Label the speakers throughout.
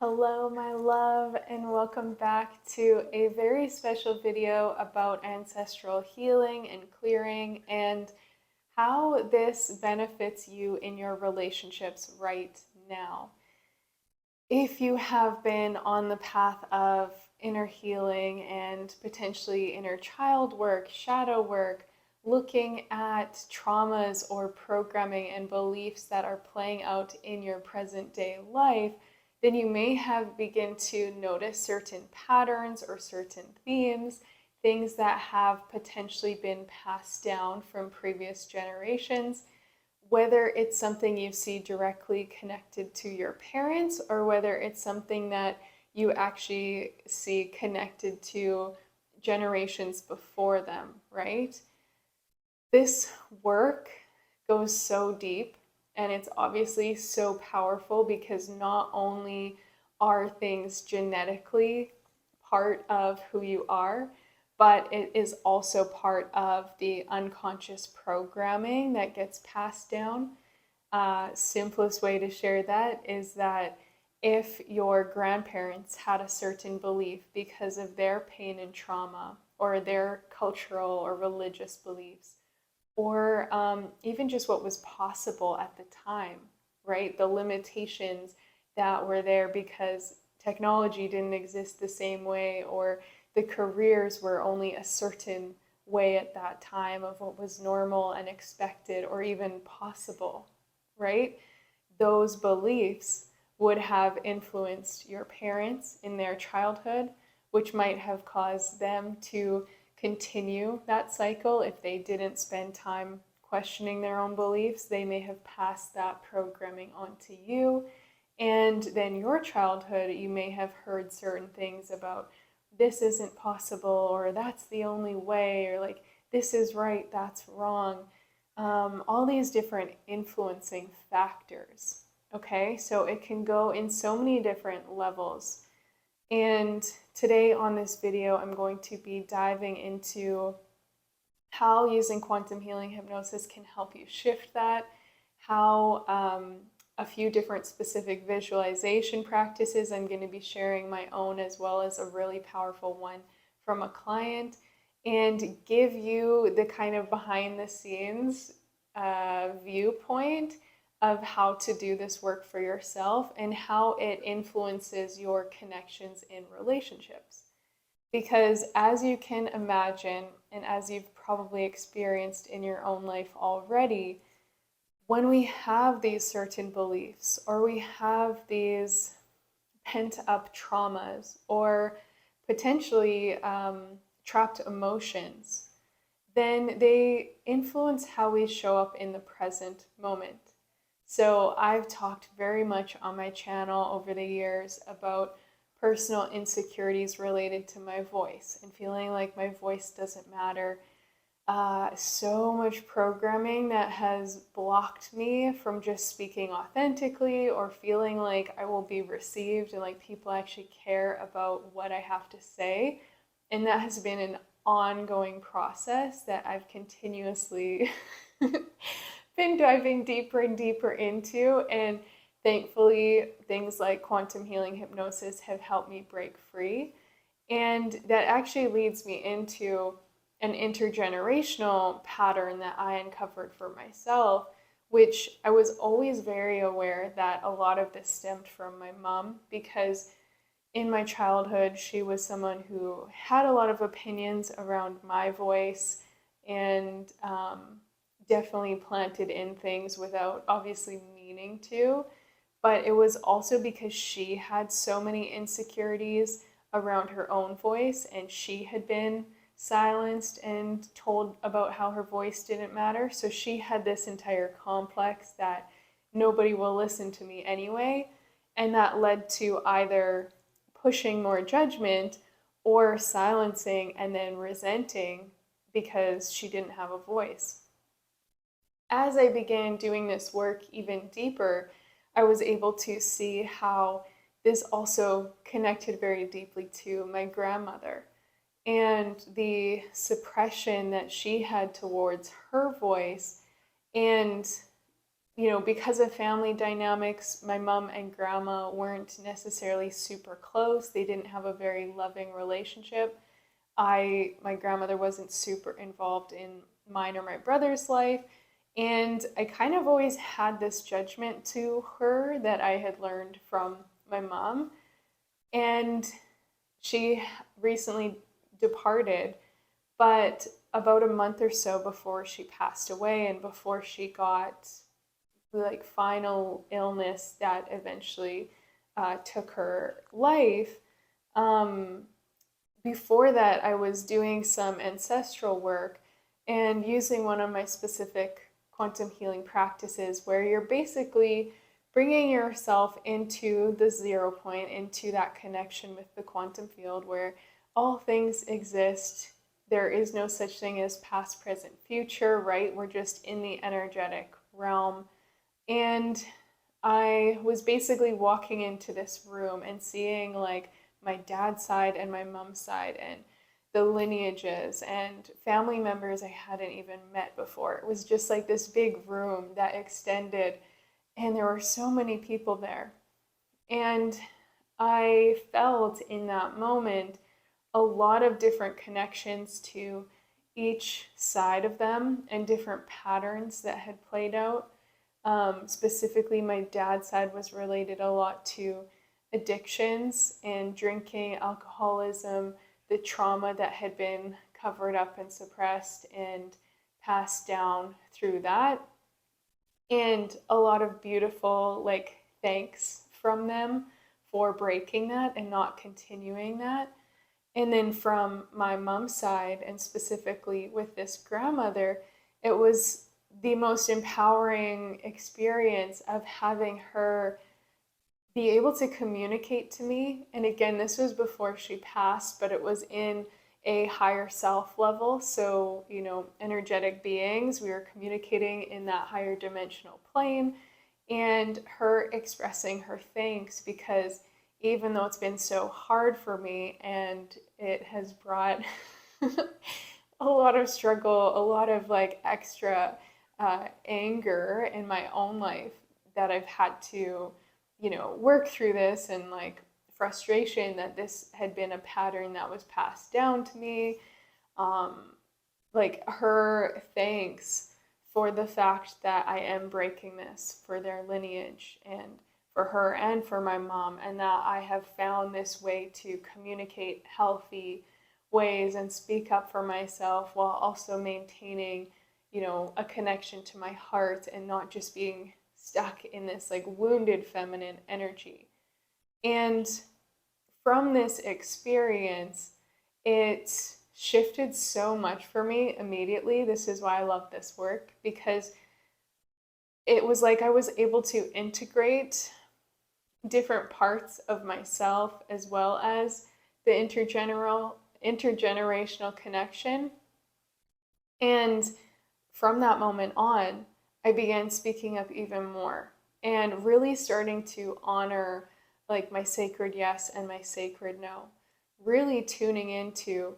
Speaker 1: Hello, my love, and welcome back to a very special video about ancestral healing and clearing and how this benefits you in your relationships right now. If you have been on the path of inner healing and potentially inner child work, shadow work, looking at traumas or programming and beliefs that are playing out in your present day life, then you may have begun to notice certain patterns or certain themes, things that have potentially been passed down from previous generations, whether it's something you see directly connected to your parents or whether it's something that you actually see connected to generations before them, right? This work goes so deep and it's obviously so powerful because not only are things genetically part of who you are, but it is also part of the unconscious programming that gets passed down. Simplest way to share that is that if your grandparents had a certain belief because of their pain and trauma, or their cultural or religious beliefs, or even just what was possible at the time, right? The limitations that were there because technology didn't exist the same way, or the careers were only a certain way at that time of what was normal and expected or even possible, right? Those beliefs would have influenced your parents in their childhood, which might have caused them to continue that cycle. If they didn't spend time questioning their own beliefs, they may have passed that programming on to you. And then your childhood, you may have heard certain things about this isn't possible, or that's the only way, or like this is right, that's wrong. All these different influencing factors. Okay, so it can go in so many different levels. And today on this video, I'm going to be diving into how using quantum healing hypnosis can help you shift that, how a few different specific visualization practices. I'm going to be sharing my own as well as a really powerful one from a client, and give you the kind of behind the scenes viewpoint of how to do this work for yourself and how it influences your connections in relationships. Because as you can imagine, and as you've probably experienced in your own life already, when we have these certain beliefs or we have these pent up traumas or potentially trapped emotions, then they influence how we show up in the present moment. So I've talked very much on my channel over the years about personal insecurities related to my voice and feeling like my voice doesn't matter. So much programming that has blocked me from just speaking authentically or feeling like I will be received and like people actually care about what I have to say. And that has been an ongoing process that I've continuously been diving deeper and deeper into. And thankfully, things like quantum healing hypnosis have helped me break free. And that actually leads me into an intergenerational pattern that I uncovered for myself, which I was always very aware that a lot of this stemmed from my mom, because in my childhood, she was someone who had a lot of opinions around my voice and definitely planted in things without obviously meaning to. But it was also because she had so many insecurities around her own voice, and she had been silenced and told about how her voice didn't matter. So she had this entire complex that nobody will listen to me anyway. And that led to either pushing more judgment or silencing and then resenting because she didn't have a voice. As I began doing this work even deeper, I was able to see how this also connected very deeply to my grandmother and the suppression that she had towards her voice, and because of family dynamics, my mom and grandma weren't necessarily super close. They didn't have a very loving relationship. My grandmother wasn't super involved in mine or my brother's life. And I kind of always had this judgment to her that I had learned from my mom. And she recently departed, but about a month or so before she passed away and before she got the like final illness that eventually took her life, um, before that, I was doing some ancestral work and using one of my specific quantum healing practices where you're basically bringing yourself into the 0 point, into that connection with the quantum field where all things exist. There is no such thing as past, present, future, right? We're just in the energetic realm. And I was basically walking into this room and seeing like my dad's side and my mom's side and the lineages and family members I hadn't even met before. It was just like this big room that extended, and there were so many people there. And I felt in that moment a lot of different connections to each side of them and different patterns that had played out. Specifically, my dad's side was related a lot to addictions and drinking, alcoholism, the trauma that had been covered up and suppressed and passed down through that. And a lot of beautiful, like, thanks from them for breaking that and not continuing that. And then from my mom's side, and specifically with this grandmother, it was the most empowering experience of having her be able to communicate to me. And again, this was before she passed, but it was in a higher self level. So, energetic beings, we were communicating in that higher dimensional plane, and her expressing her thanks because even though it's been so hard for me and it has brought a lot of struggle, a lot of like extra anger in my own life that I've had to, work through this, and like frustration that this had been a pattern that was passed down to me. Um, like her thanks for the fact that I am breaking this for their lineage and for her and for my mom, and that I have found this way to communicate healthy ways and speak up for myself while also maintaining, a connection to my heart and not just being stuck in this like wounded feminine energy. And from this experience, it shifted so much for me immediately. This is why I love this work, because it was like I was able to integrate different parts of myself as well as the intergenerational connection. And from that moment on, I began speaking up even more and really starting to honor like my sacred yes and my sacred no. Really tuning into,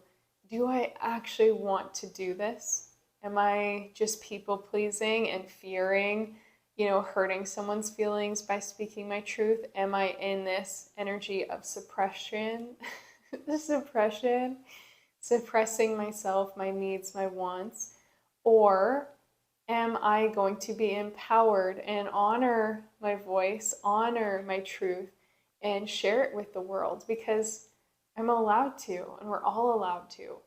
Speaker 1: do I actually want to do this? Am I just people pleasing and fearing, hurting someone's feelings by speaking my truth? Am I in this energy of suppression? The suppression, suppressing myself, my needs, my wants? Or am I going to be empowered and honor my voice, honor my truth, and share it with the world? Because I'm allowed to, and we're all allowed to.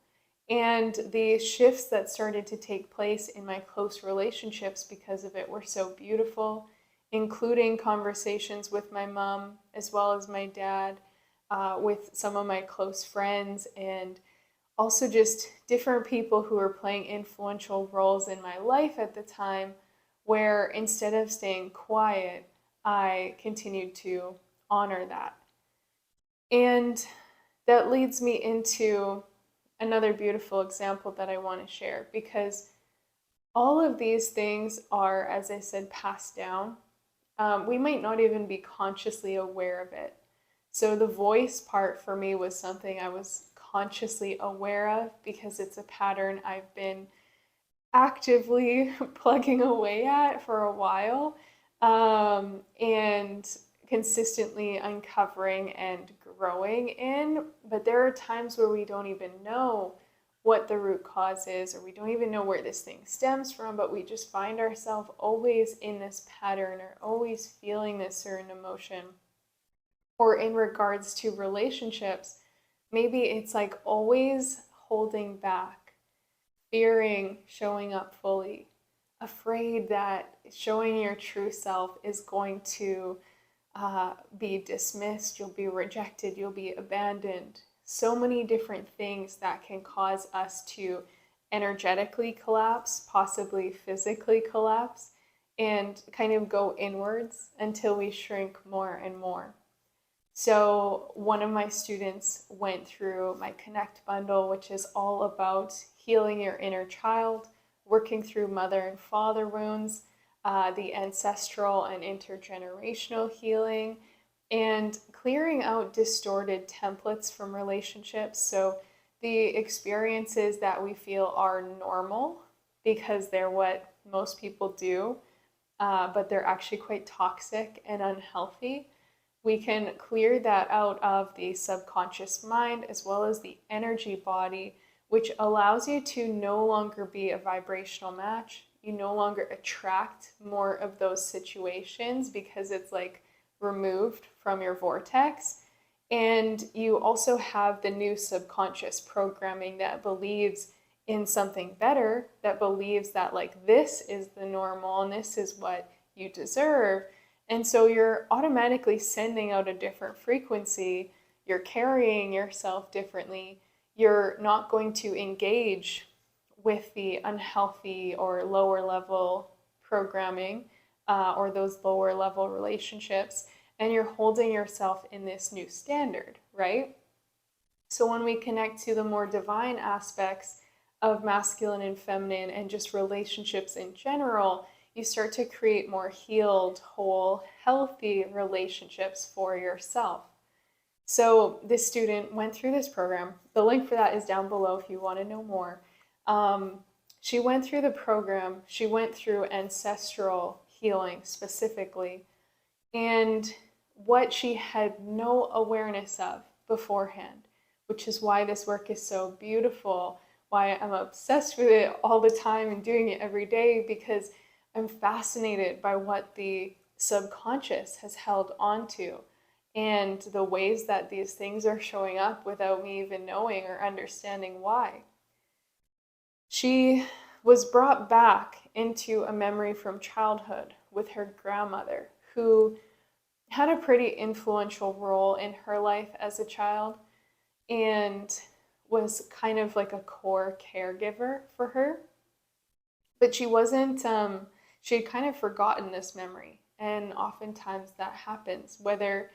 Speaker 1: And the shifts that started to take place in my close relationships because of it were so beautiful, including conversations with my mom as well as my dad, with some of my close friends, and also just different people who were playing influential roles in my life at the time, where instead of staying quiet, I continued to honor that. And that leads me into another beautiful example that I want to share, because all of these things are, as I said, passed down. We might not even be consciously aware of it. So the voice part for me was something I was consciously aware of because it's a pattern I've been actively plugging away at for a while, and consistently uncovering and growing in. But there are times where we don't even know what the root cause is, or we don't even know where this thing stems from, but we just find ourselves always in this pattern or always feeling this certain emotion. Or in regards to relationships, maybe it's like always holding back, fearing showing up fully, afraid that showing your true self is going to be dismissed, you'll be rejected, you'll be abandoned. So many different things that can cause us to energetically collapse, possibly physically collapse, and kind of go inwards until we shrink more and more. So, one of my students went through my Connect bundle, which is all about healing your inner child, working through mother and father wounds, the ancestral and intergenerational healing, and clearing out distorted templates from relationships. So, the experiences that we feel are normal because they're what most people do, but they're actually quite toxic and unhealthy. We can clear that out of the subconscious mind as well as the energy body, which allows you to no longer be a vibrational match. You no longer attract more of those situations because it's like removed from your vortex. And you also have the new subconscious programming that believes in something better, that believes that like this is the normal and this is what you deserve. And so you're automatically sending out a different frequency. You're carrying yourself differently. You're not going to engage with the unhealthy or lower level programming, or those lower level relationships. And you're holding yourself in this new standard, right? So when we connect to the more divine aspects of masculine and feminine and just relationships in general, you start to create more healed, whole, healthy relationships for yourself. So this student went through this program. The link for that is down below if you want to know more. She went through the program. She went through ancestral healing specifically, and what she had no awareness of beforehand, which is why this work is so beautiful, why I'm obsessed with it all the time and doing it every day, because I'm fascinated by what the subconscious has held onto and the ways that these things are showing up without me even knowing or understanding why. She was brought back into a memory from childhood with her grandmother, who had a pretty influential role in her life as a child and was kind of like a core caregiver for her. But she wasn't, she had kind of forgotten this memory. And oftentimes that happens, whether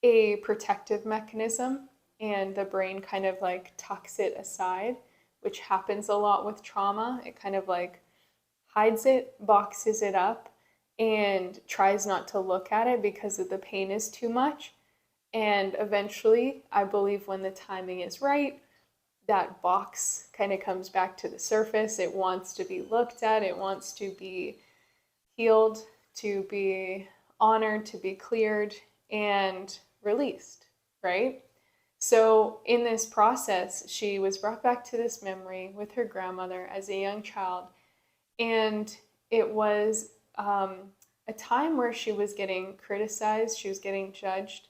Speaker 1: a protective mechanism and the brain kind of like tucks it aside, which happens a lot with trauma. It kind of like hides it, boxes it up, and tries not to look at it because the pain is too much. And eventually, I believe when the timing is right, that box kind of comes back to the surface. It wants to be looked at, it wants to be healed, to be honored, to be cleared, and released, right? So, in this process, she was brought back to this memory with her grandmother as a young child, and it was a time where she was getting criticized, she was getting judged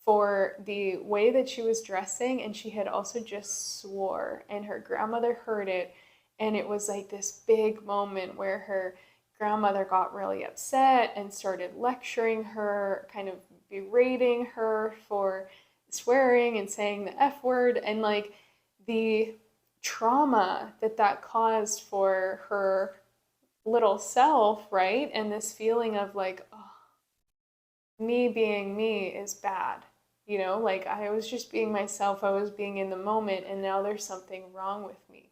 Speaker 1: for the way that she was dressing, and she had also just swore, and her grandmother heard it, and it was like this big moment where her grandmother got really upset and started lecturing her, kind of berating her for swearing and saying the F word, and like the trauma that that caused for her little self, right? And this feeling of like, oh, me being me is bad. You know, like I was just being myself, I was being in the moment, and now there's something wrong with me.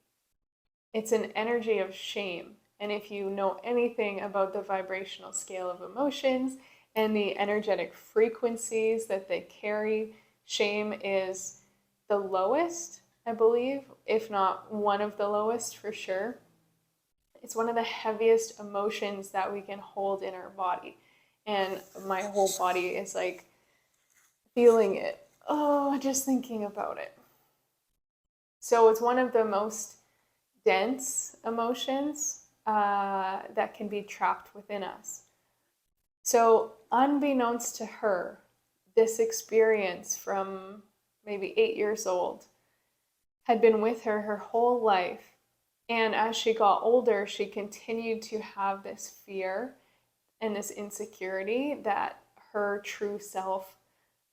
Speaker 1: It's an energy of shame. And if you know anything about the vibrational scale of emotions and the energetic frequencies that they carry, shame is the lowest, I believe, if not one of the lowest for sure. It's one of the heaviest emotions that we can hold in our body. And my whole body is like feeling it. Oh, just thinking about it. So it's one of the most dense emotions that can be trapped within us. So, unbeknownst to her, this experience from maybe 8 years old had been with her her whole life. And as she got older, she continued to have this fear and this insecurity that her true self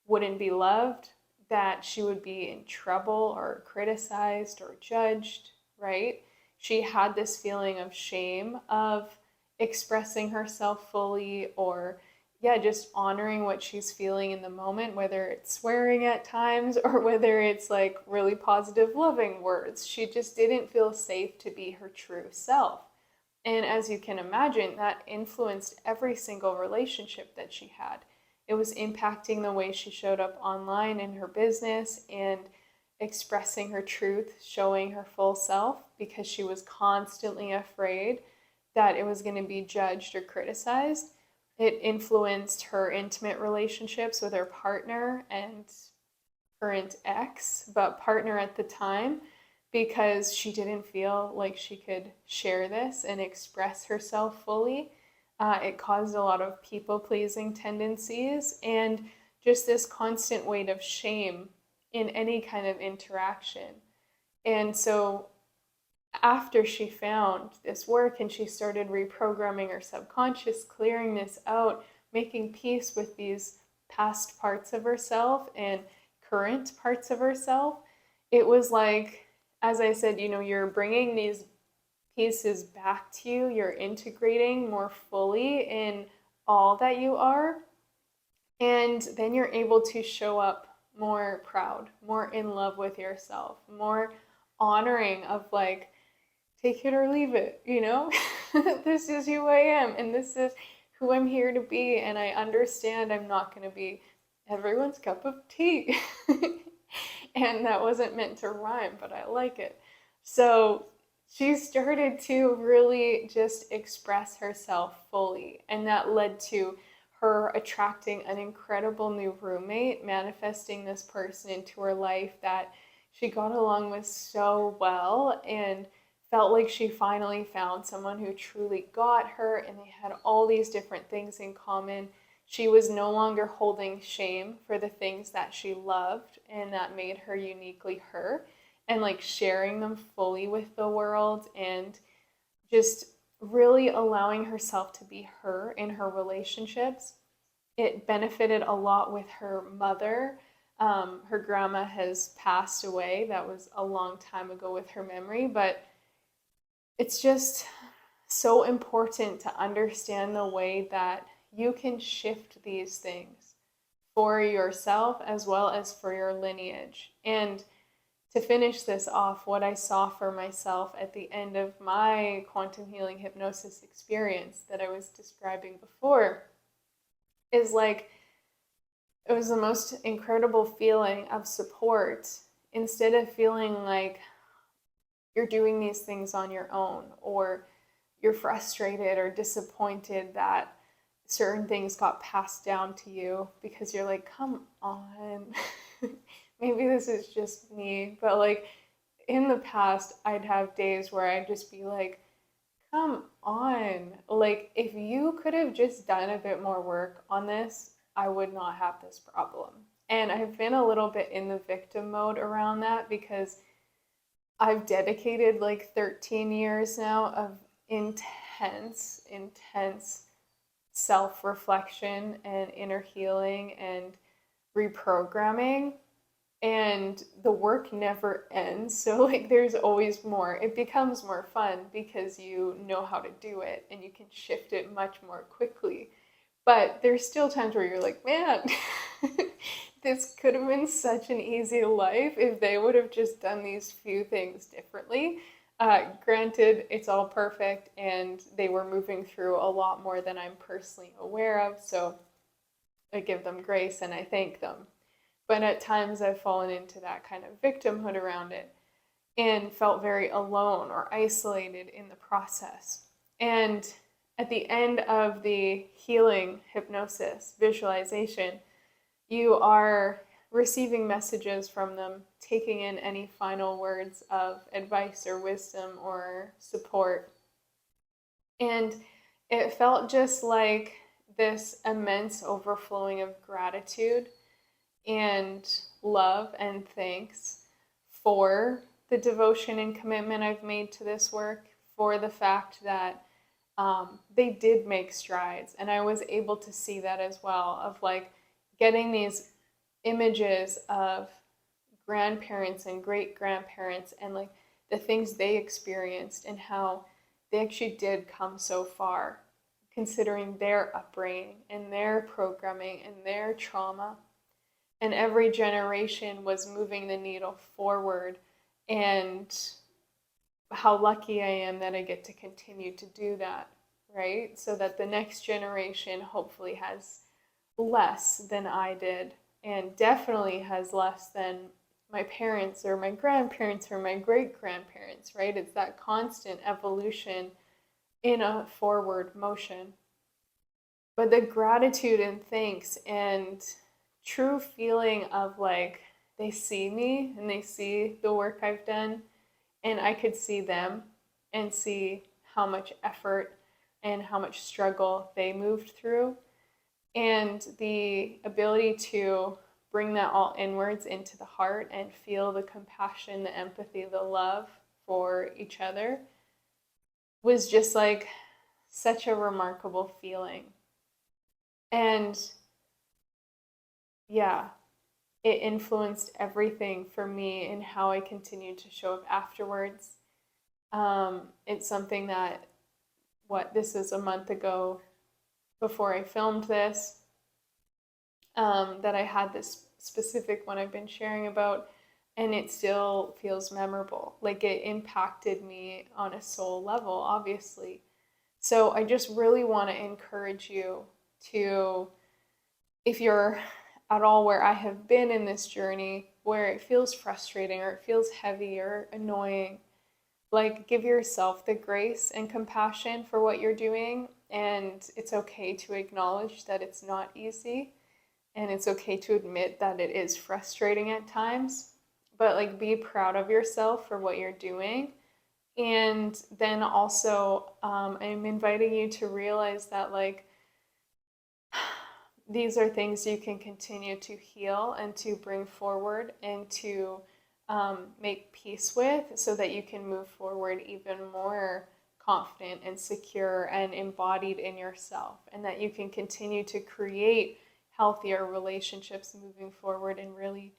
Speaker 1: wouldn't be loved, that she would be in trouble or criticized or judged, right? She had this feeling of shame of expressing herself fully, or yeah, just honoring what she's feeling in the moment, whether it's swearing at times or whether it's like really positive, loving words. She just didn't feel safe to be her true self. And as you can imagine, that influenced every single relationship that she had. It was impacting the way she showed up online in her business and expressing her truth, showing her full self, because she was constantly afraid that it was going to be judged or criticized. It influenced her intimate relationships with her partner and current ex, but partner at the time, because she didn't feel like she could share this and express herself fully. It caused a lot of people pleasing tendencies and just this constant weight of shame in any kind of interaction. And so, after she found this work and she started reprogramming her subconscious, clearing this out, making peace with these past parts of herself and current parts of herself, it was like, as I said, you're bringing these pieces back to you, you're integrating more fully in all that you are, and then you're able to show up more proud, more in love with yourself, more honoring of like, take it or leave it, this is who I am and this is who I'm here to be, and I understand I'm not going to be everyone's cup of tea. And that wasn't meant to rhyme, but I like it. So she started to really just express herself fully, and that led to her attracting an incredible new roommate, manifesting this person into her life that she got along with so well, and felt like she finally found someone who truly got her, and they had all these different things in common. She was no longer holding shame for the things that she loved and that made her uniquely her, and like sharing them fully with the world, and just really allowing herself to be her in her relationships. It benefited a lot with her mother. Her grandma has passed away. That was a long time ago with her memory, but it's just so important to understand the way that you can shift these things for yourself as well as for your lineage. And to finish this off, what I saw for myself at the end of my quantum healing hypnosis experience that I was describing before is like, it was the most incredible feeling of support. Instead of feeling like you're doing these things on your own, or you're frustrated or disappointed that certain things got passed down to you, because you're like, come on. Maybe this is just me, but like in the past, I'd have days where I'd just be like, come on. Like, if you could have just done a bit more work on this, I would not have this problem. And I've been a little bit in the victim mode around that, because I've dedicated like 13 years now of intense self reflection and inner healing and reprogramming. And the work never ends. So, like, there's always more. It becomes more fun because you know how to do it and you can shift it much more quickly. But there's still times where you're like, man, this could have been such an easy life if they would have just done these few things differently. Granted, it's all perfect and they were moving through a lot more than I'm personally aware of. So I give them grace and I thank them. But at times I've fallen into that kind of victimhood around it. and felt very alone or isolated in the process. And at the end of the healing hypnosis visualization, you are receiving messages from them, taking in any final words of advice or wisdom or support. And it felt just like this immense overflowing of gratitude and love and thanks for the devotion and commitment I've made to this work, for the fact that they did make strides. And I was able to see that as well, of like getting these images of grandparents and great grandparents and like the things they experienced and how they actually did come so far considering their upbringing and their programming and their trauma. And every generation was moving the needle forward. And how lucky I am that I get to continue to do that, right? So that the next generation hopefully has less than I did, and definitely has less than my parents or my grandparents or my great grandparents, right? It's that constant evolution in a forward motion. But the gratitude and thanks and true feeling of like they see me and they see the work I've done, and I could see them and see how much effort and how much struggle they moved through, and the ability to bring that all inwards into the heart and feel the compassion, the empathy, the love for each other was just like such a remarkable feeling. And yeah, it influenced everything for me in how I continued to show up afterwards. It's something that, this is a month ago before I filmed this, that I had this specific one I've been sharing about, and it still feels memorable. Like it impacted me on a soul level, obviously. So I just really want to encourage you to, if you're at all where I have been in this journey, where it feels frustrating or it feels heavy or annoying, like give yourself the grace and compassion for what you're doing. And it's okay to acknowledge that it's not easy. And it's okay to admit that it is frustrating at times. But like be proud of yourself for what you're doing. And then also, I'm inviting you to realize that like these are things you can continue to heal and to bring forward and to make peace with, so that you can move forward even more confident and secure and embodied in yourself, and that you can continue to create healthier relationships moving forward and really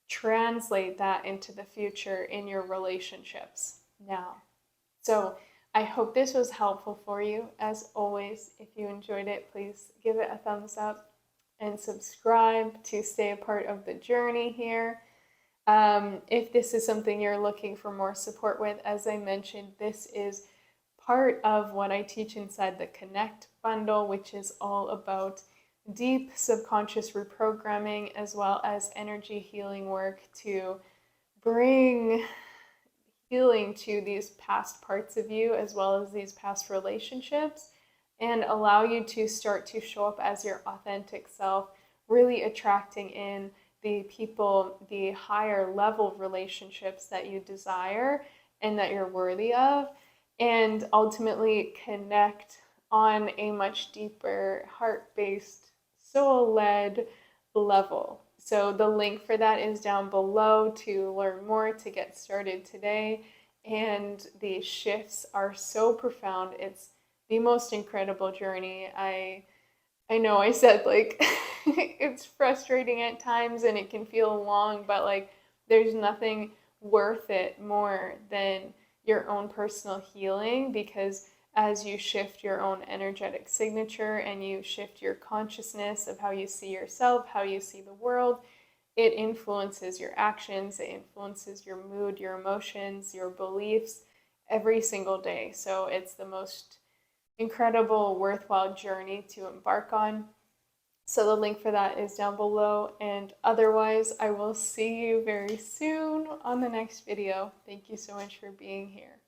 Speaker 1: translate that into the future in your relationships now. So I hope this was helpful for you. As always, if you enjoyed it, please give it a thumbs up and subscribe to stay a part of the journey here. If this is something you're looking for more support with, as I mentioned, this is part of what I teach inside the Connect bundle, which is all about deep subconscious reprogramming as well as energy healing work to bring healing to these past parts of you as well as these past relationships, and allow you to start to show up as your authentic self, really attracting in the people, the higher level relationships that you desire and that you're worthy of, and ultimately connect on a much deeper, heart-based, soul-led level. So the link for that is down below to learn more, to get started today. And the shifts are so profound. It's the most incredible journey. I know I said like it's frustrating at times and it can feel long, but like there's nothing worth it more than your own personal healing, because as you shift your own energetic signature and you shift your consciousness of how you see yourself, how you see the world, it influences your actions, it influences your mood, your emotions, your beliefs every single day. So it's the most incredible, worthwhile journey to embark on. So the link for that is down below, and otherwise I will see you very soon on the next video. Thank you so much for being here.